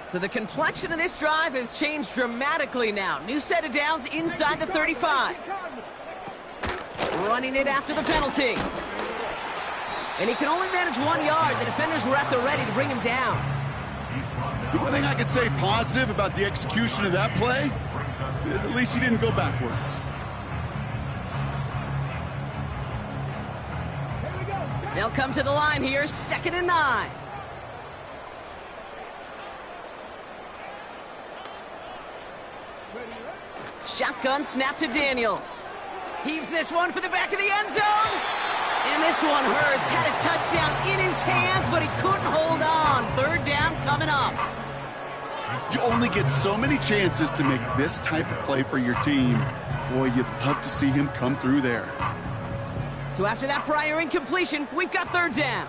So the complexion of this drive has changed dramatically now. New set of downs inside the 35. Running it after the penalty. And he can only manage 1 yard. The defenders were at the ready to bring him down. The one thing I could say positive about the execution of that play is at least he didn't go backwards. They'll come to the line here, 2nd and 9. Shotgun snap to Daniels. Heaves this one for the back of the end zone. And this one hurts. Had a touchdown in his hands, but he couldn't hold on. 3rd down coming up. You only get so many chances to make this type of play for your team. Boy, you'd love to see him come through there. So after that prior incompletion, we've got 3rd down.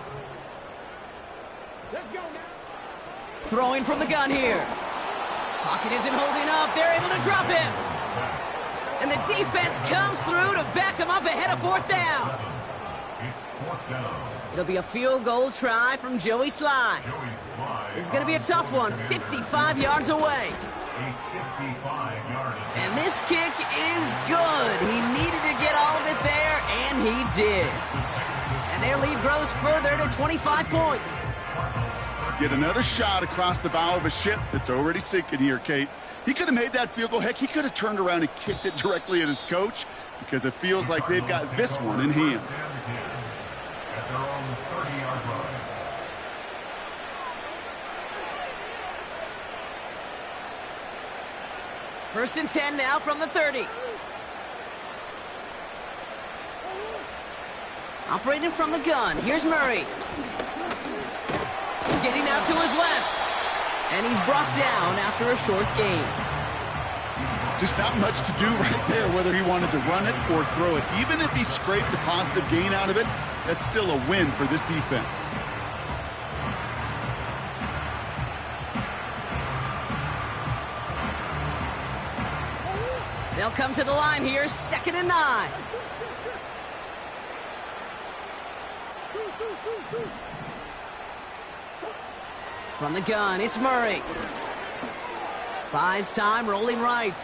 Let's go now. Throwing from the gun here. Pocket isn't holding up. They're able to drop him. And the defense comes through to back him up ahead of 4th down. It's 4th down. It'll be a field goal try from Joey Sly. This is going to be a tough one, 55 yards away. And this kick is good. He needed to get all of it there, and he did. And their lead grows further to 25 points. Get another shot across the bow of a ship that's already sinking here, Kate. He could have made that field goal. Heck, he could have turned around and kicked it directly at his coach because it feels like they've got this one in hand. At their own 30-yard line. First and 10 now from the 30. Operating from the gun. Here's Murray. Getting out to his left. And he's brought down after a short gain. Just not much to do right there, whether he wanted to run it or throw it. Even if he scraped a positive gain out of it, that's still a win for this defense. They'll come to the line here, 2nd and 9. From the gun, it's Murray. Buys time, rolling right.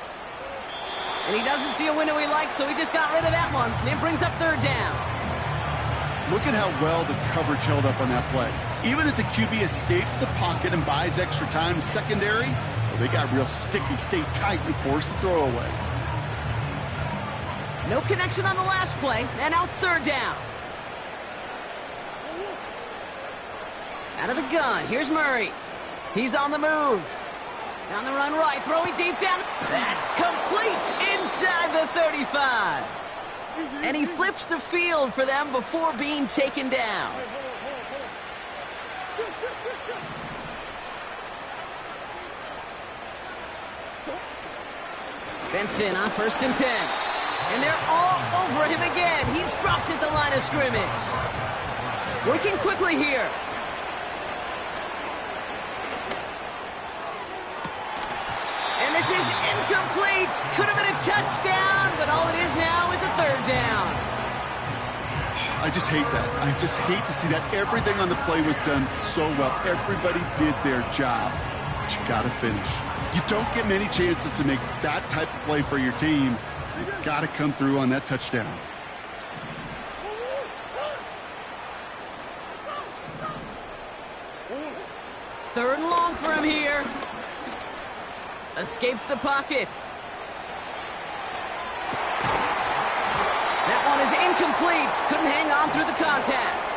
And he doesn't see a window he likes, so he just got rid of that one. And it brings up 3rd down. Look at how well the coverage held up on that play. Even as the QB escapes the pocket and buys extra time secondary, well, they got real sticky, stayed tight, and forced the throw away. No connection on the last play, and now it's 3rd down. Out of the gun, here's Murray. He's on the move. On the run right, throwing deep down. That's complete inside the 35. And he flips the field for them before being taken down. Benson on 1st and 10. And they're all over him again. He's dropped at the line of scrimmage. Working quickly here. And this is incomplete. Could have been a touchdown, but all it is now is a 3rd down. I just hate that. I just hate to see that. Everything on the play was done so well. Everybody did their job. But you got to finish. You don't get many chances to make that type of play for your team. You got to come through on that touchdown. Third and long for him here. Escapes the pocket. That one is incomplete. Couldn't hang on through the contact.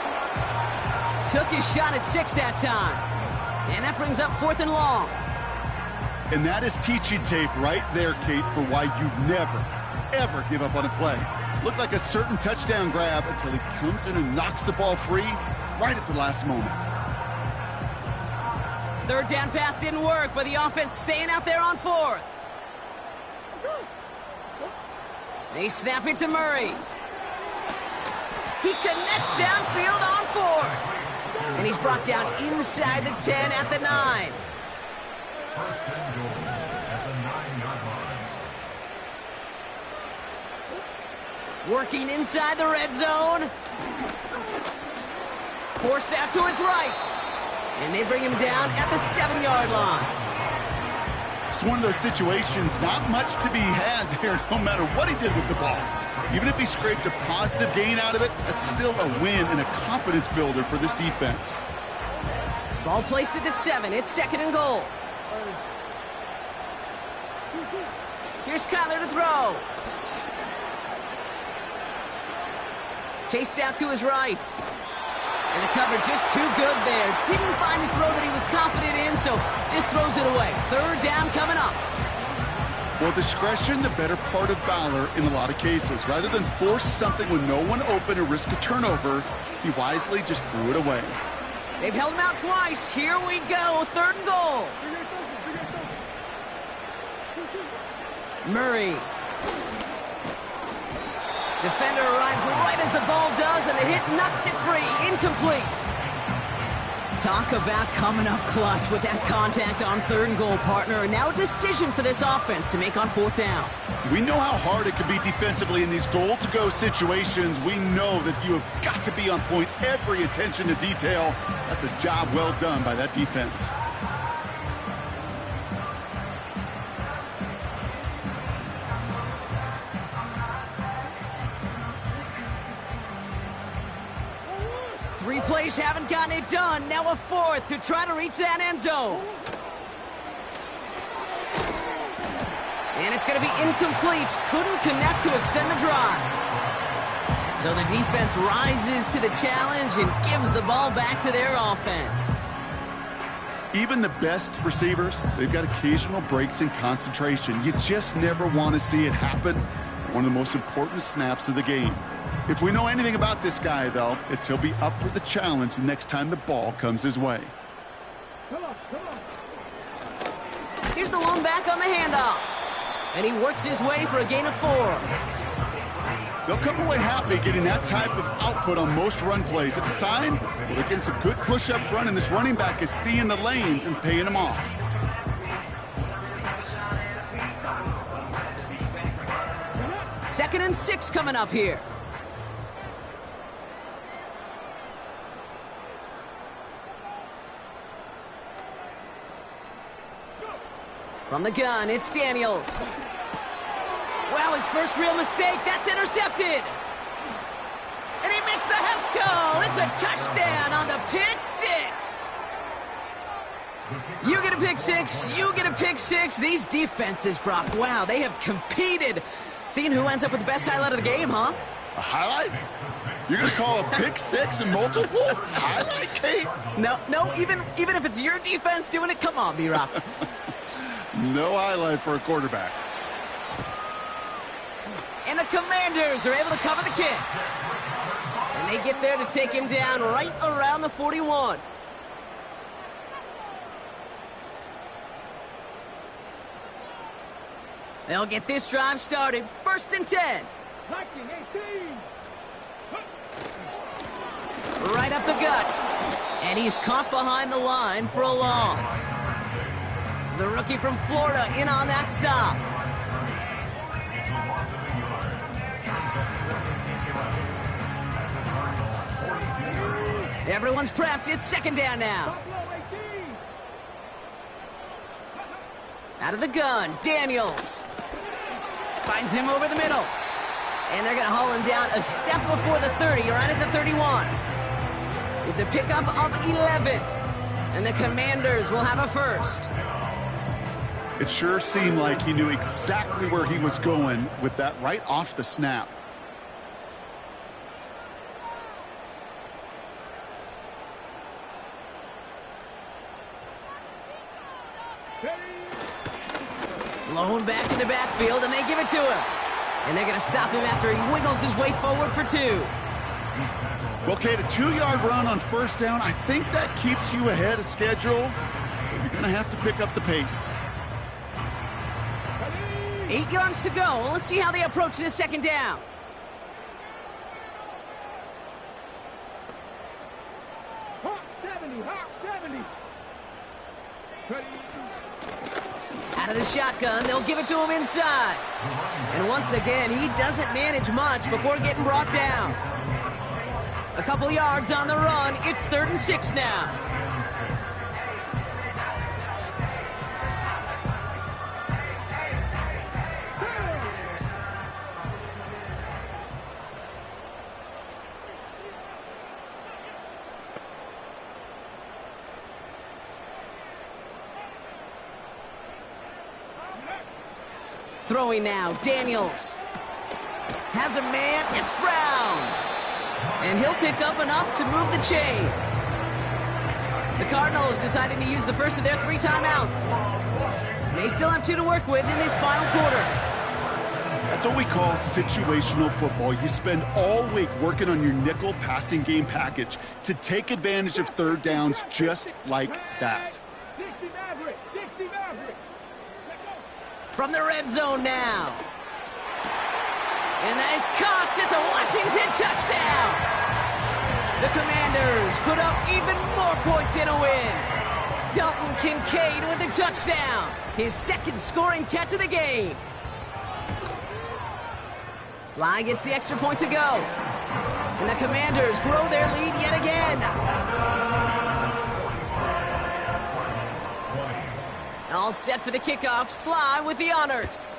Took his shot at 6 that time. And that brings up 4th and long. And that is teaching tape right there, Kate, for why you never, ever give up on a play. Looked like a certain touchdown grab until he comes in and knocks the ball free right at the last moment. 3rd down pass didn't work, but the offense staying out there on 4th. They snap it to Murray. He connects downfield on 4th. And he's brought down inside the 10 at the 9. First and goal at the 9-yard line. Working inside the red zone. Forced out to his right. And they bring him down at the 7-yard line. It's one of those situations, not much to be had there no matter what he did with the ball. Even if he scraped a positive gain out of it, that's still a win and a confidence builder for this defense. Ball placed at the 7. It's 2nd and goal. Here's Kyler to throw. Chased out to his right. And the coverage just too good there. Didn't find the throw that he was confident in, so just throws it away. 3rd down coming up. Well, discretion, the better part of valor in a lot of cases. Rather than force something with no one open or risk a turnover, he wisely just threw it away. They've held him out twice. Here we go. 3rd and goal. Murray. Defender arrives right as the ball does, and the hit knocks it free. Incomplete. Talk about coming up clutch with that contact on 3rd and goal, partner. And now a decision for this offense to make on 4th down. We know how hard it can be defensively in these goal-to-go situations. We know that you have got to be on point, every attention to detail. That's a job well done by that defense. Three plays haven't gotten it done. Now a 4th to try to reach that end zone. And it's going to be incomplete. Couldn't connect to extend the drive. So the defense rises to the challenge and gives the ball back to their offense. Even the best receivers, they've got occasional breaks in concentration. You just never want to see it happen. One of the most important snaps of the game. If we know anything about this guy, though, it's he'll be up for the challenge the next time the ball comes his way. Here's the lone back on the handoff. And he works his way for a gain of 4. They'll come away happy getting that type of output on most run plays. It's a sign well, they're getting some good push up front, and this running back is seeing the lanes and paying them off. Second and 6 coming up here. From the gun, it's Daniels. Wow, his first real mistake. That's intercepted. And he makes the Hefco. It's a touchdown on the pick 6. You get a pick 6. You get a pick 6. These defenses, Brock, wow, they have competed. Seeing who ends up with the best highlight of the game, huh? A highlight? You're going to call a pick 6 and multiple? Highlight, Kate? No, even if it's your defense doing it, come on, B-Rock. No highlight for a quarterback. And the Commanders are able to cover the kick. And they get there to take him down right around the 41. They'll get this drive started. 1st and 10. Right up the gut. And he's caught behind the line for a loss. The rookie from Florida in on that stop. Everyone's prepped. It's 2nd down now. Out of the gun, Daniels. Finds him over the middle. And they're going to haul him down a step before the 30, right at the 31. It's a pickup of 11. And the Commanders will have a 1st. It sure seemed like he knew exactly where he was going with that right off the snap. Blown back in the backfield, and they give it to him. And they're going to stop him after he wiggles his way forward for 2. Well, Kate, a 2-yard run on 1st down, I think that keeps you ahead of schedule. But you're going to have to pick up the pace. 8 yards to go. Let's see how they approach this 2nd down. Hot 70. Out of the shotgun, they'll give it to him inside. And once again, he doesn't manage much before getting brought down. A couple yards on the run. It's 3rd and 6 now. Throwing now, Daniels. Has a man, it's Brown. And he'll pick up enough to move the chains. The Cardinals deciding to use the first of their 3 timeouts. They still have 2 to work with in this final quarter. That's what we call situational football. You spend all week working on your nickel passing game package to take advantage of third downs just like that. From the red zone now. And that is caught. It's a Washington touchdown. The Commanders put up even more points in a win. Dalton Kincaid with a touchdown. His second scoring catch of the game. Sly gets the extra point to go. And the Commanders grow their lead yet again. All set for the kickoff. Sly with the honors.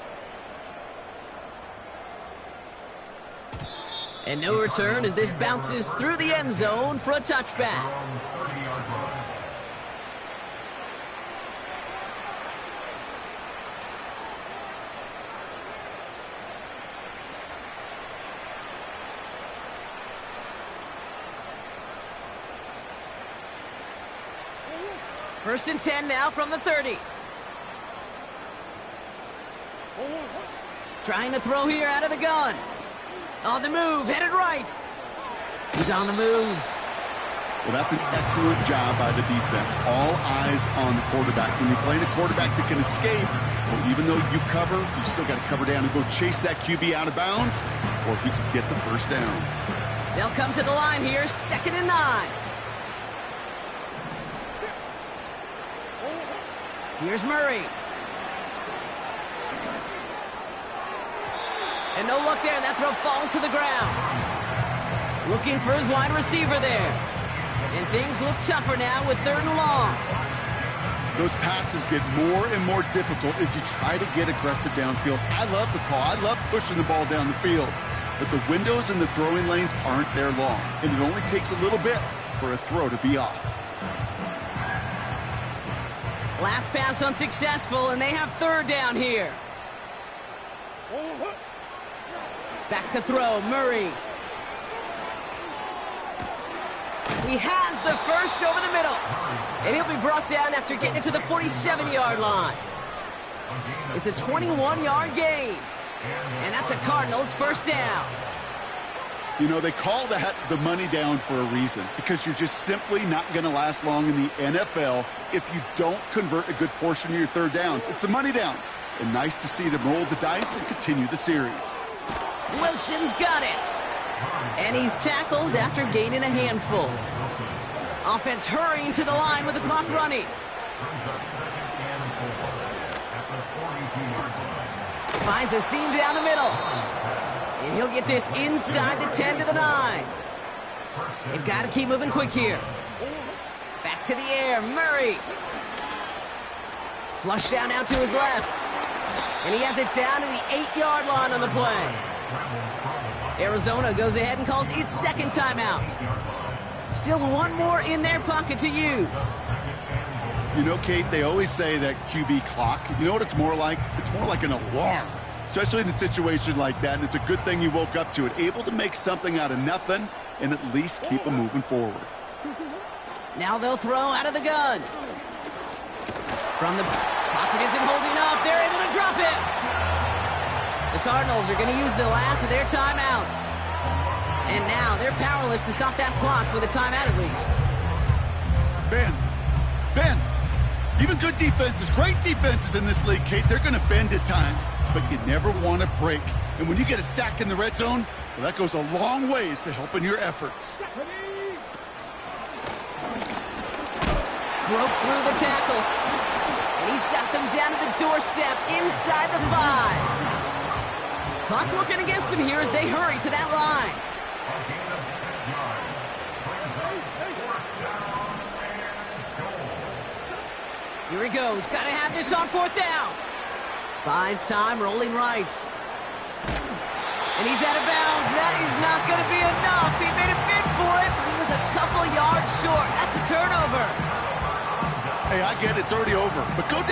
And no return as this bounces through the end zone for a touchback. First and 10 now from the 30. Trying to throw here out of the gun. On the move, headed right. He's on the move. Well, that's an excellent job by the defense. All eyes on the quarterback. When you're playing a quarterback that can escape, well, even though you cover, you still got to cover down and go chase that QB out of bounds before he could get the first down. They'll come to the line here, 2nd and 9. Here's Murray. And no luck there. That throw falls to the ground. Looking for his wide receiver there. And things look tougher now with 3rd and long. Those passes get more and more difficult as you try to get aggressive downfield. I love the call. I love pushing the ball down the field. But the windows in the throwing lanes aren't there long. And it only takes a little bit for a throw to be off. Last pass unsuccessful, and they have 3rd down here. Back to throw, Murray. He has the first over the middle. And he'll be brought down after getting it to the 47-yard line. It's a 21-yard gain. And that's a Cardinals first down. You know, they call that the money down for a reason, because you're just simply not going to last long in the NFL if you don't convert a good portion of your 3rd downs. It's the money down. And nice to see them roll the dice and continue the series. Wilson's got it. And he's tackled after gaining a handful. Offense hurrying to the line with the clock running. Finds a seam down the middle. And he'll get this inside the 10 to the 9. They've got to keep moving quick here. Back to the air, Murray. Flush down now to his left. And he has it down to the 8-yard line on the play. Arizona goes ahead and calls its 2nd timeout. Still 1 more in their pocket to use. You know, Kate, they always say that QB clock. You know what it's more like? It's more like an alarm, especially in a situation like that. And it's a good thing you woke up to it, able to make something out of nothing and at least keep them moving forward. Now they'll throw out of the gun. From the pocket isn't holding up. They're able to drop it. The Cardinals are going to use the last of their timeouts. And now they're powerless to stop that clock with a timeout at least. Bend. Even good defenses, great defenses in this league, Kate, they're going to bend at times, but you never want to break. And when you get a sack in the red zone, well, that goes a long ways to helping your efforts. Broke through the tackle. And he's got them down to the doorstep inside the 5. Clock working against him here as they hurry to that line. Here he goes. Got to have this on 4th down. Buys time, rolling right. And he's out of bounds. That is not going to be enough. He made a bid for it, but he was a couple yards short. That's a turnover. Hey, I get it. It's already over. But go down.